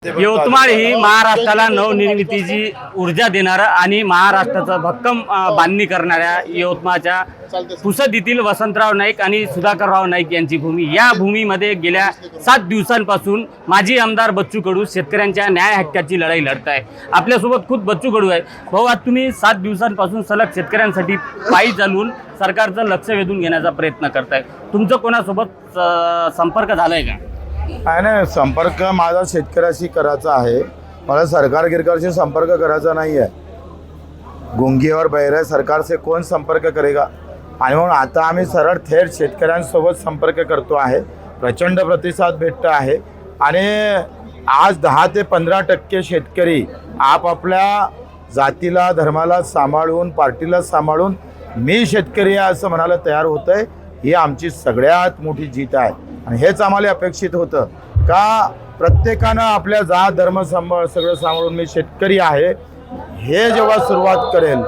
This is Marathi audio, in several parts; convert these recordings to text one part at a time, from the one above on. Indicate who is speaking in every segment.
Speaker 1: यवतमाळ ही महाराष्ट्राला नवनिर्मितीची ऊर्जा देणारा आणि महाराष्ट्राचं भक्कम बांधणी करणाऱ्या यवतमाळच्या पुसद वसंतराव नाईक आणि सुधाकरराव नाईक यांची भूमी, या भूमीमध्ये गेल्या 7 दिवसांपासून माजी आमदार बच्चू कडू शेतकऱ्यांच्या न्याय हक्काची लढाई लढत आहे। आपल्यासोबत खुद बच्चू कडू आहे। भाऊ, आज तुम्ही 7 दिवसांपासून सलग शेतकऱ्यांसाठी पायी चालून सरकारचं लक्ष वेधून घेण्याचा प्रयत्न करताय। तुमचं कोणासोबत संपर्क झालाय का?
Speaker 2: नाही, संपर्क माझा शेतकऱ्याशी करायचा आहे। मला सरकार गिरकारशी संपर्क करायचा नाही आहे। गुंगी और बहरे सरकार से कौन संपर्क करेगा। आणि म्हणून आता आम्ही सरळ थेट शेतकऱ्यांसोबत संपर्क करतो आहे। प्रचंड प्रतिसाद भेटतो आहे आणि आज 10 ते 15% शेतकरी आपापल्या जातीला धर्माला सांभाळून पार्टीला सांभाळून मी शेतकरी आहे असं म्हणायला तयार होतं आहे। ही आमची सगळ्यात मोठी जीत आहे आणि हेच आम्हाला अपेक्षित होतं का प्रत्येकानं आपल्या जात धर्म सगळं सांभाळून मी शेतकरी आहे हे जेव्हा सुरुवात करेल,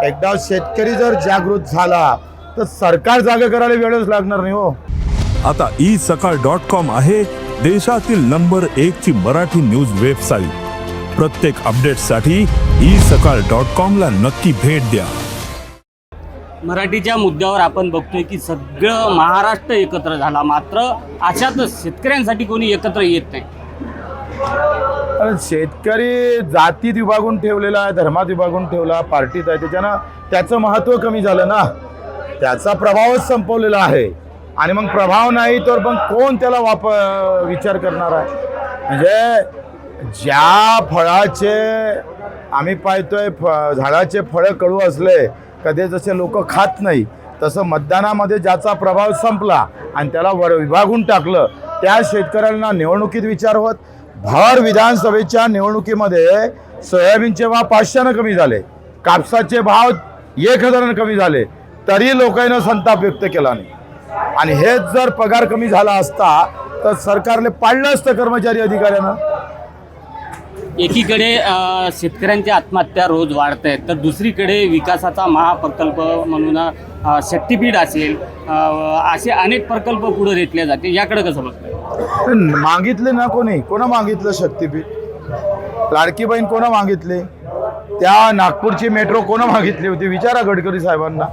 Speaker 2: एकदा शेतकरी जर जागृत झाला तर सरकार जागा करायला वेळच लागणार नाही हो।
Speaker 3: आता isakal.com आहे देशातील नंबर 1 ची मराठी न्यूज वेबसाईट। प्रत्येक अपडेटसाठी isakal.com ला नक्की भेट द्या।
Speaker 1: मराठीच्या मुद्द्यावर आपण बघतोय की सगळं महाराष्ट्र एकत्र झाला, मात्र अशातच शेतकऱ्यांसाठी कोणी एकत्र येत नाही।
Speaker 2: शेतकरी जातीत विभागून ठेवलेला आहे, धर्मात विभागून ठेवला, पार्टीत आहे, त्याच्यानं त्याचं महत्त्व कमी झालं ना, त्याचा प्रभावच संपवलेला आहे। आणि मग प्रभाव नाही तर मग कोण त्याला विचार करणार आहे। म्हणजे ज्या फळाचे आम्ही पाहतोय झाडाचे फळं कडू असले कधी जसे लोक खात नाही, तसं मतदानामध्ये ज्याचा प्रभाव संपला आणि त्याला विभागून टाकलं त्या शेतकऱ्यांना निवडणुकीत विचार होत। भर विधानसभेच्या निवडणुकीमध्ये सोयाबीनचे भाव 500 कमी झाले, कापसाचे भाव 1000 कमी झाले, तरी लोकांना संताप व्यक्त केला नाही। आणि हेच जर पगार कमी झाला असता तर सरकारने पाळलं असतं कर्मचारी अधिकाऱ्यांना।
Speaker 1: एकीकडे शेतकऱ्यांच्या आत्महत्या रोज वाढत आहेत, तर दुसरीकडे विकासाचा महाप्रकल्प म्हणून शक्तीपीठ असेल, असे अनेक प्रकल्प पुढे घेतले जाते। याकडे कसं बघताय?
Speaker 2: मागितले ना कोणा मागितलं शक्तीपीठ? लाडकी बहीण कोणा मागितली? त्या नागपूरची मेट्रो कोणा मागितली होती? विचारा गडकरी साहेबांना।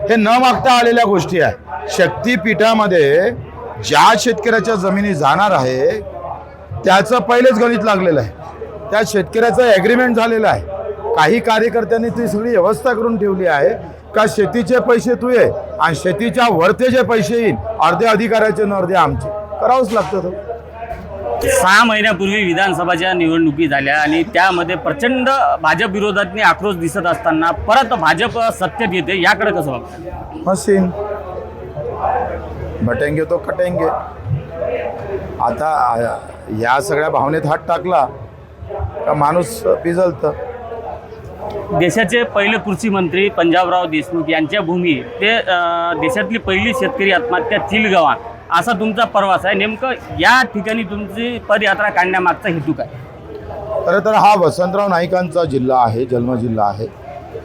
Speaker 2: हे न मागता आलेल्या गोष्टी आहे। शक्तीपीठामध्ये ज्या शेतकऱ्याच्या जमिनी जाणार आहे त्याचं पहिलेच गणित लागलेलं आहे, त्या शेतकऱ्याचं ॲग्रीमेंट झालेलं आहे। काही कार्यकर्त्यांनी ती सगळी व्यवस्था करून ठेवली आहे का शेतीचे पैसे तू ये आणि शेतीच्या वरते जे पैसे येईल अर्धे अधिकाऱ्याचे न अर्धे आमचे करावंच लागतं।
Speaker 1: 6 महिन्यापूर्वी विधानसभाच्या निवडणुकी झाल्या आणि त्यामध्ये प्रचंड भाजप विरोधात आक्रोश दिसत असताना परत भाजप सत्तेत येते। याकडे कसं बघताय?
Speaker 2: मशीन बटेंगे तो कटेंगे। आता या सगळ्या भावनेत हात टाकला का माणूस पिजलतं।
Speaker 1: देशाचे पहिले कृषी मंत्री पंजाबराव देशमुख यांच्या भूमी ते देशातली पहिली शेतकरी आत्महत्या चिलगावा असा तुमचा प्रवास आहे। नेमकं या ठिकाणी तुमची पदयात्रा काढण्यामागचा हेतू काय?
Speaker 2: खरं तर हा वसंतराव नाईकांचा जिल्हा आहे, जन्मजिल्हा आहे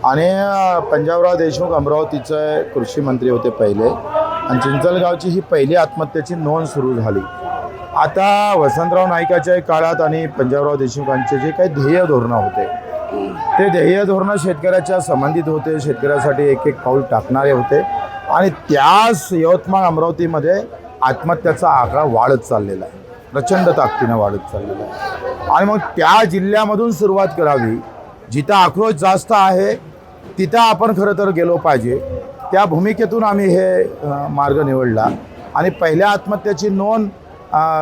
Speaker 2: आणि पंजाबराव देशमुख अमरावतीचे कृषी मंत्री होते पहिले आणि चिंचलगावची ही पहिली आत्महत्येची नोंद सुरू झाली। आता वसंतराव नाईकाच्या काळात आणि पंजाबराव देशमुखांचे जे काही ध्येय धोरणं होते ते ध्येय धोरणं शेतकऱ्याच्या संबंधित होते, शेतकऱ्यासाठी एक पाऊल टाकणारे होते आणि त्याच यवतमाळ अमरावतीमध्ये आत्महत्याचा आकडा वाढत चाललेला आहे, प्रचंड ताकदीनं वाढत चाललेला आहे। आणि मग त्या जिल्ह्यामधून सुरुवात करावी, जिथं आक्रोश जास्त आहे तिथं आपण खरं तर गेलो पाहिजे। त्या भूमिकेतून आम्ही हे मार्ग निवडला आणि पहिल्या आत्महत्याची नोंद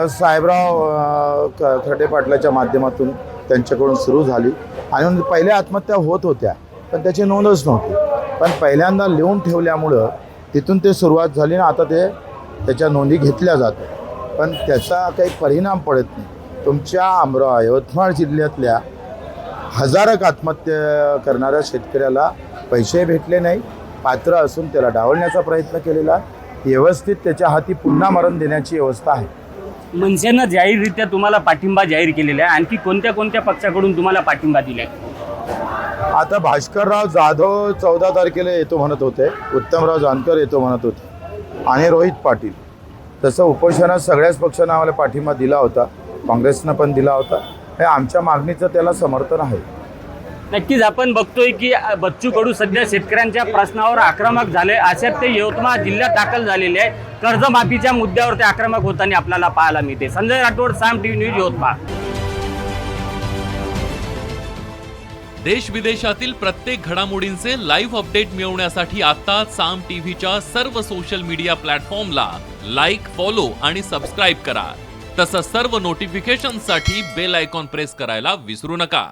Speaker 2: साहेबराव खर्डे पाटलाच्या माध्यमातून त्यांच्याकडून सुरू झाली आणि पहिल्या आत्महत्या होत होत्या पण त्याची नोंदच नव्हती, पण पहिल्यांदा लिहून ठेवल्यामुळं तिथून ते सुरुवात झाली आणि आता त्याच्या नोंदी घेतल्या जातात, पण त्याचा काही परिणाम पडत नाही। तुमच्या यवतमाळ जिल्ह्यातल्या हजारो आत्महत्या करणाऱ्या शेतकऱ्याला पैसे भेटले नाही, पात्र असून त्याला डावलण्याचा प्रयत्न केलेला, व्यवस्थित त्याच्या हाती पुन्हा मरण देण्याची व्यवस्था आहे।
Speaker 1: मनसेनं जाहीररित्या तुम्हाला पाठिंबा जाहीर केलेला आहे, आणखी कोणत्या कोणत्या पक्षाकडून तुम्हाला पाठिंबा दिला आहे?
Speaker 2: आता भास्करराव जाधव 14 तारखेला येतो म्हणत होते, उत्तमराव जानकर येतो म्हणत होते आणि रोहित पाटील। तसं उपोषणात सगळ्याच पक्षांना आम्हाला पाठिंबा दिला होता, काँग्रेसनं पण दिला होता हे आमच्या मागणीचं त्याला समर्थन आहे.
Speaker 1: नक्कीच आपण बघतोय की बच्चू कडू सध्या शेतकऱ्यांच्या प्रश्नावर आक्रमक झाले. अशात ते यवतमाळ जिल्ह्यात दाखल झालेले आहे. कर्जमाफीच्या मुद्द्यावर ते आक्रमक होताना आपल्याला पाहायला मिळते. संजय राठोड, साम टीव्ही न्यूज, यवतमाळ.
Speaker 4: देश विदेशातील प्रत्येक घडामोडींचे लाईव्ह अपडेट मिळवण्यासाठी आता साम टीव्हीच्या सर्व सोशल मीडिया प्लॅटफॉर्मला लाईक, फॉलो आणि सबस्क्राईब करा. तसंच सर्व नोटिफिकेशनसाठी बेल आयकॉन प्रेस करायला विसरू नका.